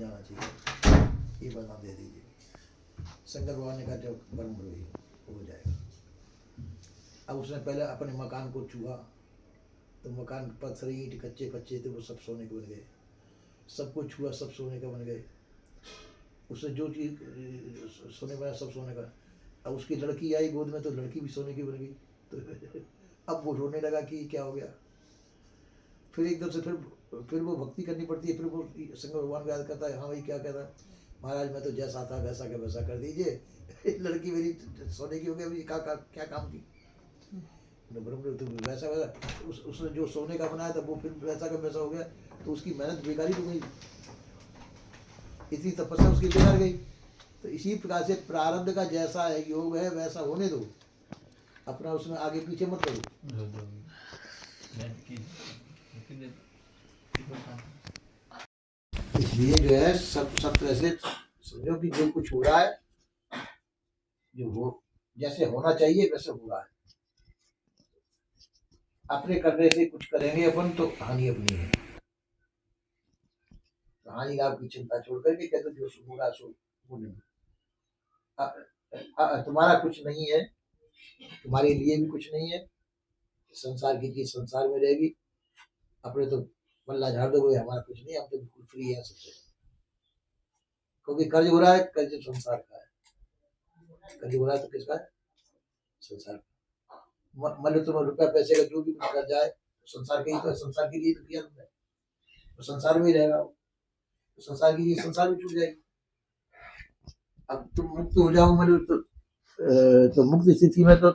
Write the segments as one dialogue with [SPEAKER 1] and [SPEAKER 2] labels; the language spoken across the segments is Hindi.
[SPEAKER 1] जाना चाहिए, ये वरदान दे दीजिए। शंकर भगवान ने कहा जो कर्म हो जाएगा। अब उसने पहले अपने मकान को छुआ तो मकान पत्थर ईंट कच्चे पच्चे थे, वो सब सोने के बन गए। सबको छुआ, सब सोने का बन गए। उसने जो चीज सोने का सब सोने का। अब उसकी लड़की आई गोद में तो लड़की भी सोने की बन गई। तो अब वो रोने लगा कि क्या हो गया। फिर एकदम से फिर वो भक्ति करनी पड़ती है। फिर वो शंकर भगवान को याद करता है, हाँ भाई क्या कहता है, महाराज मैं तो जैसा था वैसा का वैसा कर दीजिए। लड़की मेरी सोने की हो गई, क्या काम की। तो वैसा वैसा उसने जो सोने का बनाया था वो फिर वैसा का वैसा हो गया, तो उसकी मेहनत बेकारी हो गई, इतनी तपस्या उसकी बेकार गई। तो इसी प्रकार से प्रारब्ध का जैसा है योग है वैसा होने दो, अपना उसमें आगे पीछे मत करो। इसलिए जो है सब तरह से समझो कि जो कुछ हो रहा है, जो हो जैसे होना चाहिए वैसे हो रहा है। अपने करने से कुछ करेंगे अपन तो हानि अपनी है। तो हानि आपकी चिंता छोड़ करके कहते जो हो रहा सो वो नहीं। तुम्हारा कुछ नहीं है, तुम्हारे लिए भी कुछ नहीं है। संसार की चीज संसार में रहेगी, अपने तो पल्ला झाड़ दो, हमारा कुछ नहीं, हम तो बिल्कुल फ्री है सबसे। क्योंकि कर्ज हो रहा है, कर्ज संसार का है। कर्ज हो रहा है तो किसका है? संसार का। मान लो तुम्हें रुपया पैसे का जो भी कुछ कर जाए संसार के ही तो, संसार के लिए तो किया तुमने, तो संसार में ही रहेगा। तो संसार की चीज संसार में छूट जाएगी। अब तुम मुक्त हो जाओ मेरे तो मुक्त स्थिति में तो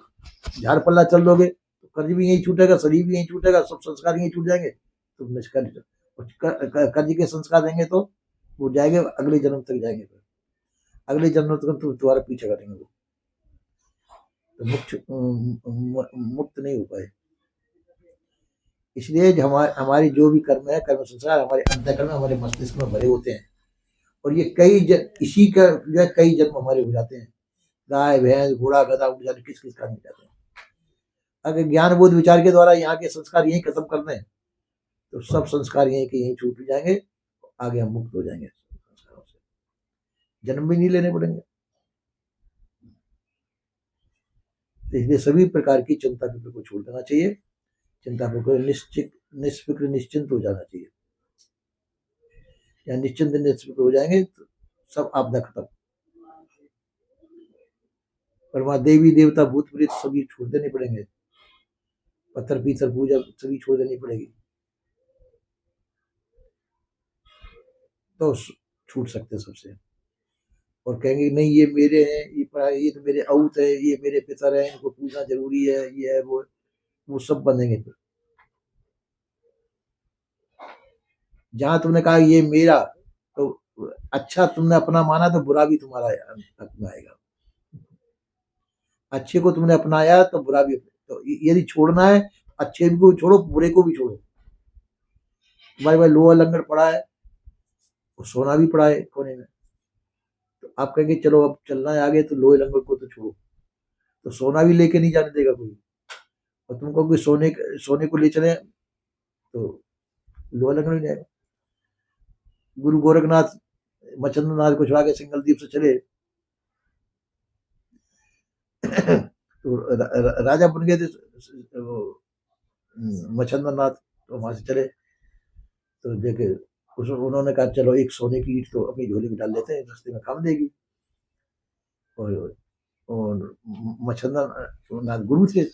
[SPEAKER 1] झाड़ पल्ला चल दोगे तो कर्ज भी यही छूटेगा, शरीर भी यही छूटेगा, सब संस्कार यही छूट जाएंगे। तुम कर्ज के संस्कार देंगे तो वो जाएंगे, अगले जन्म तक जाएंगे। अगले जन्म तक तुम्हारा पीछे करेंगे वो, तो मुक्त नहीं हो पाए। इसलिए हमारी जो भी कर्म है, कर्म संस्कार हमारे अंतःकरण हमारे मस्तिष्क में भरे होते हैं, और ये इसी का जो है कई जन्म हमारे हो जाते हैं। गाय भैंस घोड़ा गधा उठ जाते, किस किस का नहीं जाते हैं। अगर ज्ञान बोध विचार के द्वारा यहाँ के संस्कार यही खत्म कर दें तो सब संस्कार यहीं के यहीं छूट जाएंगे, आगे हम मुक्त हो जाएंगे संस्कारों से, जन्म भी नहीं लेने पड़ेंगे। तो इसलिए सभी प्रकार की चिंता फिक्र को छोड़ देना चाहिए। चिंता फिक्र निष्फिक्र निश्चिंत हो जाना चाहिए। या निश्चिंत निष्फिक्र हो जाएंगे तो सब आपदा खत्म। परमा देवी देवता भूत प्रेत सभी छोड़ देने पड़ेंगे, पत्थर पीतल पूजा सभी छोड़ देनी पड़ेगी, तो छूट सकते सबसे। और कहेंगे नहीं ये मेरे हैं, ये तो मेरे औत है, ये मेरे पितर है, इनको पूजना जरूरी है, ये है वो सब बनेंगे। फिर जहां तुमने कहा ये मेरा, तो अच्छा तुमने अपना माना तो बुरा भी तुम्हारा हक में आएगा। अच्छे को तुमने अपनाया तो बुरा भी, तो यदि छोड़ना है अच्छे को छोड़ो, बुरे को भी छोड़ो। तुम्हारे भाई लोहा लंगड़ पड़ा है, सोना भी पड़ा है कोने में, तो आप कहेंगे चलो अब चलना है आगे, तो लोहे लंगड़ को तो छोड़ो, तो सोना भी लेके नहीं जाने देगा कोई। और तुम कहोगे सोने को ले चले तो लोहा लंगड़ नहीं जाएगा। गुरु गोरखनाथ मच्छिंद्रनाथ को छुड़ा के सिंगल द्वीप से चले तो राजा बन गए थे मच्छिंद्रनाथ, तो वहां से चले तो देखे उन्होंने कहा चलो एक सोने की ईंट तो अपनी झोली में डाल लेते हैं, रास्ते में काम देगी। और मच्छिंद्रनाथ गुरु थे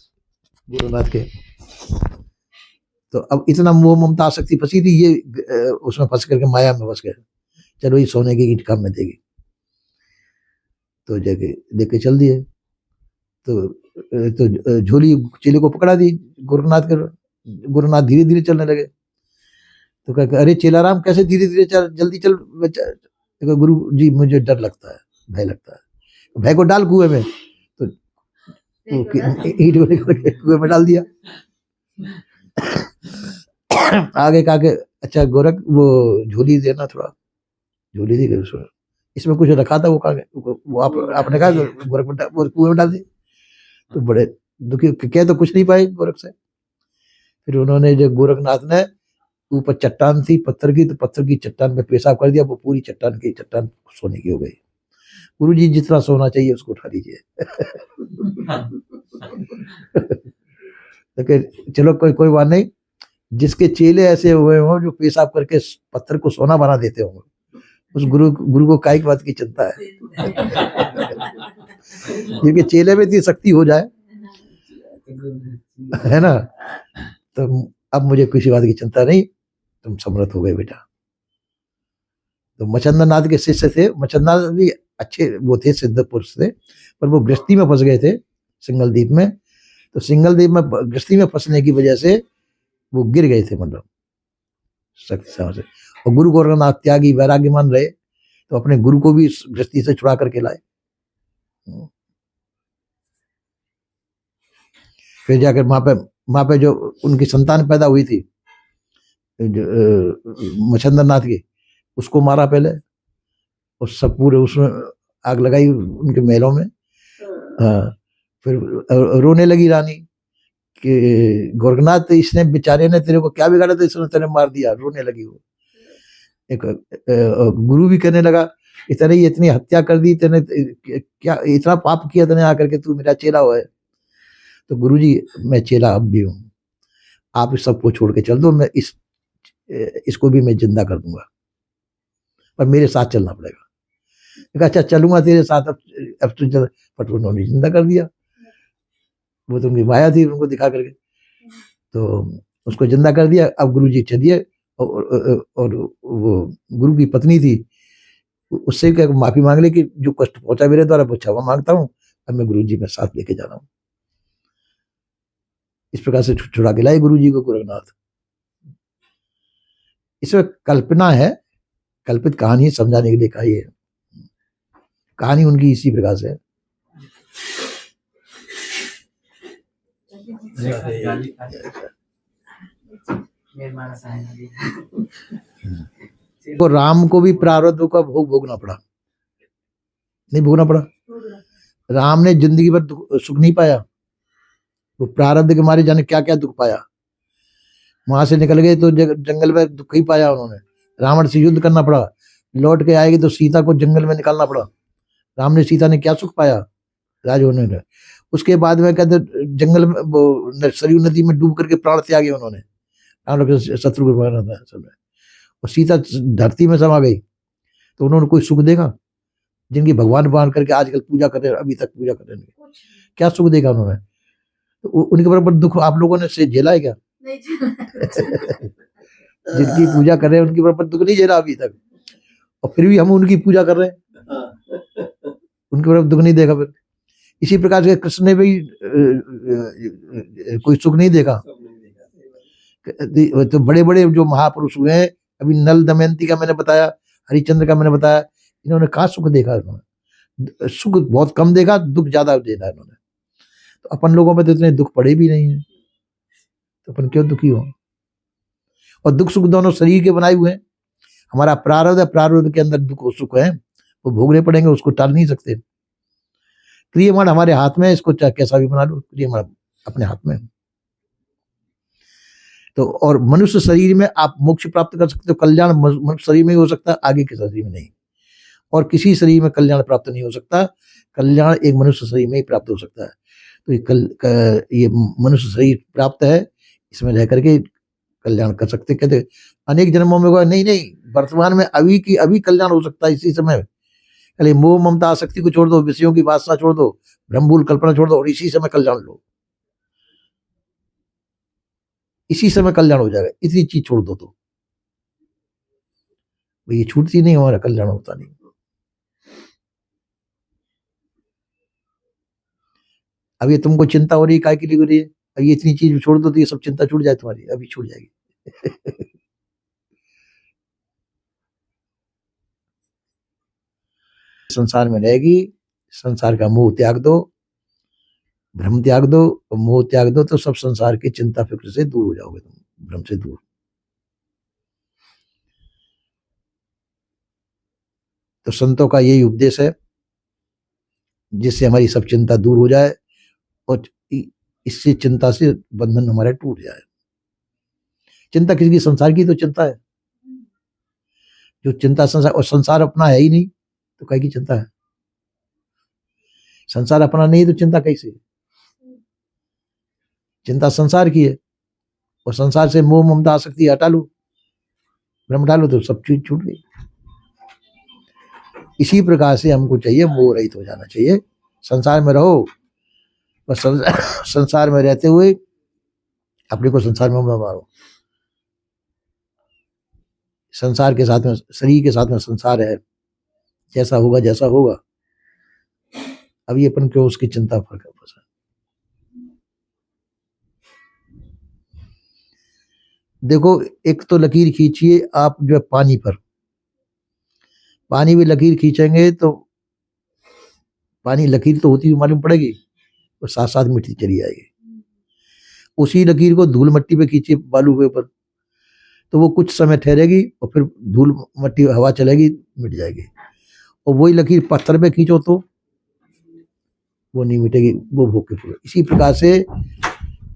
[SPEAKER 1] गुरुनाथ के, तो अब इतना मोह ममता आसक्ति फंसी थी, ये उसमें फंस करके माया में फंस गए। चलो ये सोने की ईंट काम में देगी, तो जगह लेके चल दिए। तो झोली चेले को पकड़ा दी गुरुनाथ के। गुरुनाथ धीरे धीरे चलने लगे, तो कहा अरे चेलाराम कैसे धीरे धीरे चल, जल्दी चल बच्चा। तो गुरु जी मुझे डर लगता है, भय लगता है। भय को डाल कुएं में, तो ईंट कुएं में डाल दिया। आगे कहा के अच्छा गोरख वो झोली देना, थोड़ा झोली दी गई, इसमें कुछ रखा था, वो कहा वो आपने कहा गोरख में कुएं में डाल दी। तो बड़े दुखी, कह तो कुछ नहीं पाए गोरख से। फिर उन्होंने जो गोरखनाथ ने ऊपर चट्टान थी पत्थर की, तो पत्थर की चट्टान पे पेशाब कर दिया, वो पूरी चट्टान की चट्टान सोने की हो गई। गुरु जी जितना सोना चाहिए उसको उठा लीजिए। तो चलो कोई कोई बात नहीं, जिसके चेले ऐसे हुए हों जो पेशाब करके पत्थर को सोना बना देते हों, उस गुरु गुरु को काई बात की चिंता है। क्योंकि चेले में इतनी शक्ति हो जाए, है ना, तो अब मुझे किसी बात की चिंता नहीं, तुम समर्थ हो गए बेटा। तो मचंद्र नाथ के शिष्य थे, मचंद्र नाथ भी अच्छे वो थे, सिद्ध पुरुष थे, पर वो गृहस्थी में फंस गए थे सिंगल द्वीप में। तो सिंगल द्वीप में गृहस्थी में फंसने की वजह से वो गिर गए थे, मतलब शक्ति से। और गुरु गोरखनाथ त्यागी वैराग्यमान रहे, तो अपने गुरु को भी गृहस्थी से छुड़ा करके लाए। फिर जाकर वहां पे जो उनकी संतान पैदा हुई थी मचंद्र नाथ की, उसको मारा पहले, और सब पूरे उसमें आग लगाई उनके महलों में। फिर रोने लगी रानी कि गोरखनाथ इसने बेचारे ने तेरे को क्या बिगाड़ा था, इसने तेरे मार दिया। रोने लगी वो। एक गुरु भी कहने लगा इतने ही इतनी हत्या कर दी तेने, क्या इतना पाप किया तेने आकर के, तू मेरा चेला हुआ है। तो गुरु जी मैं चेला अब भी हूँ, आप इस सबको छोड़ के चल दो, मैं इसको भी मैं जिंदा कर दूंगा, पर मेरे साथ चलना पड़ेगा। अच्छा चलूंगा तेरे साथ, अब तो चल। बट उन्होंने जिंदा कर दिया, वो तो उनकी माया थी उनको दिखा करके, तो उसको जिंदा कर दिया। अब गुरु जी चलिए, और वो गुरु की पत्नी थी, उससे क्या माफी मांग ले कि जो कष्ट पहुंचा मेरे द्वारा वो क्षमा मांगता हूँ, अब मैं गुरु जी में साथ लेके जा रहा हूँ। इस प्रकार से छुड़ा के लाए गुरु जी को गोरखनाथ। इसमें कल्पना है, कल्पित कहानी समझाने के लिए कही है। कहानी उनकी इसी प्रकार से है। तो राम को भी प्रारब्ध का भोग भोगना पड़ा, नहीं भोगना पड़ा? राम ने जिंदगी भर सुख नहीं पाया, वो प्रारब्ध के मारे जाने क्या क्या दुख पाया। वहां से निकल गए तो जंगल में दुख ही पाया उन्होंने, रावण से युद्ध करना पड़ा। लौट के आएगी तो सीता को जंगल में निकालना पड़ा। राम ने सीता ने क्या सुख पाया राज होने में। उसके बाद में कहते जंगल में सरयू नदी में डूब करके प्राण त्यागे उन्होंने, राम शत्रु और सीता धरती में समा गई, तो उन्होंने कोई सुख देखा? जिनकी भगवान मान करके आजकल पूजा कर रहे हैं, अभी तक पूजा कर रहे हैं, क्या सुख देखा उन्होंने? तो उनके बराबर दुख आप लोगों ने से झेला है क्या? जिनकी पूजा कर रहे हैं उनके बराबर दुख नहीं झेला अभी तक, और फिर भी हम उनकी पूजा कर रहे हैं, उनके बराबर दुख नहीं देखा। फिर इसी प्रकार से कृष्ण ने भी कोई सुख नहीं देखा। तो बड़े बड़े जो महापुरुष हुए हैं, अभी नल दमयंती का मैंने बताया, हरिश्चंद्र का मैंने बताया, इन्होंने कहाँ सुख देखा? इन्होंने सुख बहुत कम देखा, दुख ज्यादा देखा इन्होंने। तो अपन लोगों में तो इतने दुख पड़े भी नहीं है, तो अपन क्यों दुखी हो? और दुख सुख दोनों शरीर के बनाए हुए हैं। हमारा प्रारब्ध है, प्रारब्ध के अंदर दुख और सुख है, वो भोगने पड़ेंगे, उसको टाल नहीं सकते। क्रियमाण हमारे हाथ में है, इसको चाहे कैसा भी बना लो, क्रियमाण अपने हाथ में। तो और मनुष्य शरीर में आप मोक्ष प्राप्त कर सकते हो, कल्याण मनुष्य शरीर में ही हो सकता है, आगे के शरीर में नहीं। और किसी शरीर में कल्याण प्राप्त नहीं हो सकता, कल्याण एक मनुष्य शरीर में ही प्राप्त हो सकता है। तो ये मनुष्य शरीर प्राप्त है, इसमें रह करके कल्याण कर सकते। कहते अनेक जन्मों में नहीं नहीं, वर्तमान में अभी की अभी कल्याण हो सकता है, इसी समय। अरे मोह ममता आसक्ति को छोड़ दो, विषयों की वासना छोड़ दो, भ्रमभूल कल्पना छोड़ दो, और इसी समय कल्याण लो, इसी समय कल्याण हो जाएगा। इतनी चीज छोड़ दो तो ये छूटती नहीं, हमारा कल्याण होता नहीं। अब ये तुमको चिंता हो रही है, काय के लिए हो रही है? अब ये इतनी चीज छोड़ दो तो ये सब चिंता छूट जाए तुम्हारी, अभी छूट जाएगी। संसार में रहेगी, संसार का मोह त्याग दो, भ्रम त्याग दो, और मोह त्याग दो, तो सब संसार की चिंता फिक्र से दूर हो जाओगे तुम, भ्रम से दूर। तो संतों का यही उपदेश है, जिससे हमारी सब चिंता दूर हो जाए, और इससे चिंता से बंधन हमारे टूट जाए। चिंता किसकी? संसार की तो चिंता है। जो चिंता संसार, और संसार अपना है ही नहीं तो काहे की चिंता है? संसार अपना नहीं तो चिंता कैसे? चिंता संसार की है। और संसार से मोह ममता आसक्ति हटा लो, भ्रम हटा लो तो सब चीज छूट गई। इसी प्रकार से हमको चाहिए मोह रहित हो जाना चाहिए। संसार में रहो, बस संसार में रहते हुए अपने को संसार में मत मारो। संसार के साथ में, शरीर के साथ में संसार है, जैसा होगा जैसा होगा। अभी अपन क्यों उसकी चिंता फर्क फंसा? देखो, एक तो लकीर खींचिए आप जो है पानी पर, पानी भी लकीर खींचेंगे तो पानी लकीर तो होती हुई मालूम पड़ेगी और साथ साथ मिट्टी चली जाएगी। उसी लकीर को धूल मट्टी पे खींचिए, बालू के ऊपर, तो वो कुछ समय ठहरेगी और फिर धूल मट्टी हवा चलेगी, मिट जाएगी। और वही लकीर पत्थर पे खींचो तो वो नहीं मिटेगी, वो भोग के पूरे। इसी प्रकार से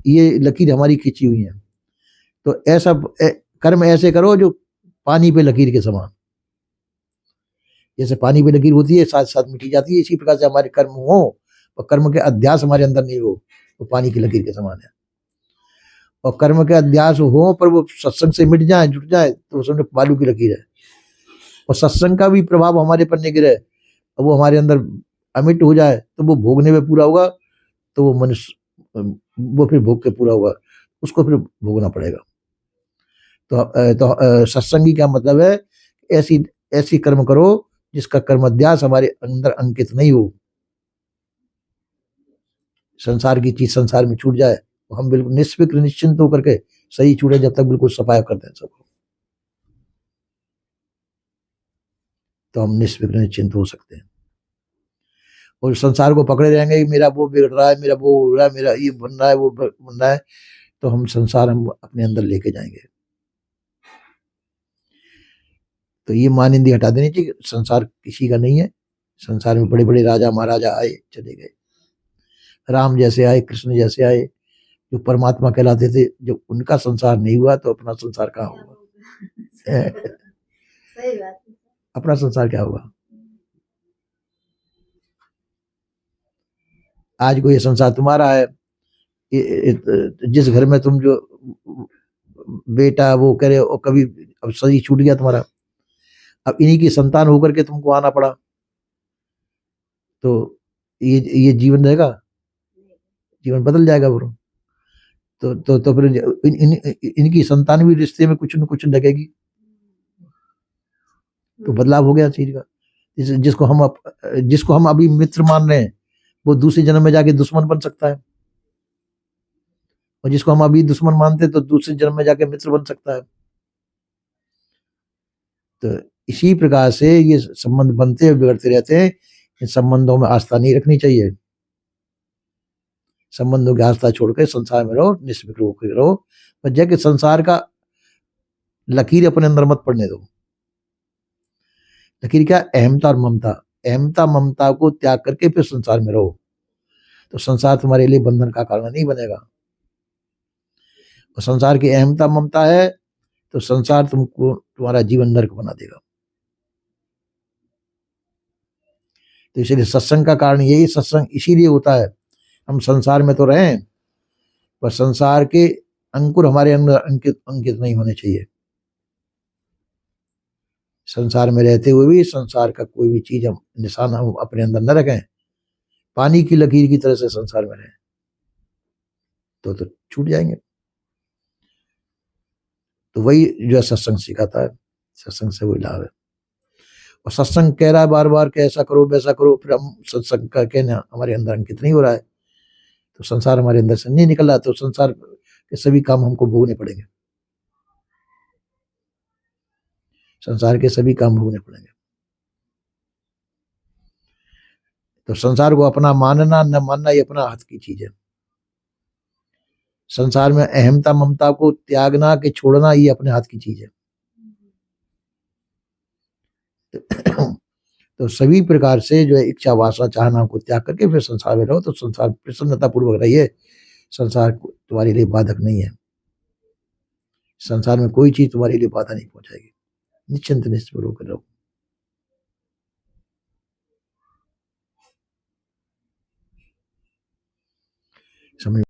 [SPEAKER 1] ये लकीर हमारी खींची हुई है। तो ऐसा कर्म ऐसे करो जो पानी पे लकीर के समान, जैसे पानी पे लकीर होती है साथ साथ मिटी जाती है, इसी प्रकार से हमारे कर्म हो और कर्म के अध्यास हमारे अंदर नहीं हो तो पानी की लकीर के समान है। और कर्म के अध्यास हो पर वो सत्संग से मिट जाए, जुट जाए, तो उसमें बालू की लकीर है। और सत्संग का भी प्रभाव हमारे पर नहीं गिरे और वो हमारे अंदर अमिट हो जाए तो वो भोगने में पूरा होगा, तो वो मनुष्य वो फिर भोग के पूरा होगा, उसको फिर भोगना पड़ेगा। तो सत्संगी का मतलब है ऐसी ऐसी कर्म करो जिसका कर्म अध्यास हमारे अंदर अंकित नहीं हो। संसार की चीज संसार में छूट जाए तो हम बिल्कुल निष्फिक्र निश्चिंत होकर के सही छूटे, जब तक बिल्कुल सफाया कर दें सबको, तो हम निष्फिक्र निश्चिंत हो सकते हैं। और संसार को पकड़े रहेंगे, मेरा वो बिगड़ रहा है, मेरा वो हो रहा है, मेरा ये बन रहा है, वो बन रहा है, तो हम संसार हम अपने अंदर लेके जाएंगे। तो ये मानिंदी हटा देनी चाहिए, संसार किसी का नहीं है। संसार में बड़े बड़े राजा महाराजा आए चले गए, राम जैसे आए, कृष्ण जैसे आए, जो परमात्मा कहलाते थे, जब उनका संसार नहीं हुआ तो अपना संसार कहाँ होगा? सही बात, अपना संसार क्या होगा? आज को ये संसार तुम्हारा है, जिस घर में तुम जो बेटा वो करे और कभी अब सही छूट गया तुम्हारा, अब इन्हीं की संतान होकर के तुमको आना पड़ा, तो ये जीवन रहेगा? जीवन बदल जाएगा ब्रो। तो फिर इनकी संतान भी रिश्ते में कुछ न कुछ लगेगी, तो बदलाव हो गया चीज का। जिसको हम अभी मित्र मान रहे हैं वो दूसरे जन्म में जाके दुश्मन बन सकता है, और जिसको हम अभी दुश्मन मानते हैं तो दूसरे जन्म में जाके मित्र बन सकता है। तो इसी प्रकार से ये संबंध बनते और बिगड़ते रहते हैं। इन संबंधों में आस्था नहीं रखनी चाहिए। संबंधों की आस्था छोड़कर संसार में रहो, निष्फिक्र होकर रहो, पर जय कि संसार का लकीर अपने अंदर मत पड़ने दो। लकीर क्या? अहमता और ममता। अहमता ममता को त्याग करके फिर संसार में रहो, तो संसार तुम्हारे लिए बंधन का कारण नहीं बनेगा। और संसार की अहमता ममता है तो संसार तुमको तुम्हारा जीवन नरक बना देगा। तो इसलिए सत्संग का कारण यही, सत्संग इसीलिए होता है। हम संसार में तो रहें पर संसार के अंकुर हमारे अंदर अंकित नहीं होने चाहिए। संसार में रहते हुए भी संसार का कोई भी चीज हम निशान हम अपने अंदर न रखें, पानी की लकीर की तरह से संसार में रहें, तो छूट जाएंगे। तो वही जो है सत्संग सिखाता है, सत्संग से वही लाभ है। और सत्संग कह रहा है बार बार कि ऐसा करो वैसा करो, फिर हम सत्संग का कहना हमारे अंदर अंकित नहीं हो रहा है, तो संसार हमारे अंदर से नहीं निकल रहा, तो संसार के सभी काम हमको भोगने पड़ेंगे। संसार के सभी काम भोगने पड़ेंगे। तो संसार को अपना मानना न मानना ये अपना हाथ की चीज है। संसार में अहमता ममता को त्यागना कि छोड़ना ये अपने हाथ की चीज है। तो सभी प्रकार से जो है इच्छा वासना चाहना को त्याग करके फिर संसार में रहो, तो संसार प्रसन्नता पूर्वक रहिए। संसार तुम्हारे लिए बाधक नहीं है। संसार में कोई चीज तुम्हारे लिए बाधा नहीं पहुंचाएगी। निश्चिंत निश्चिंत होकर रहो। समय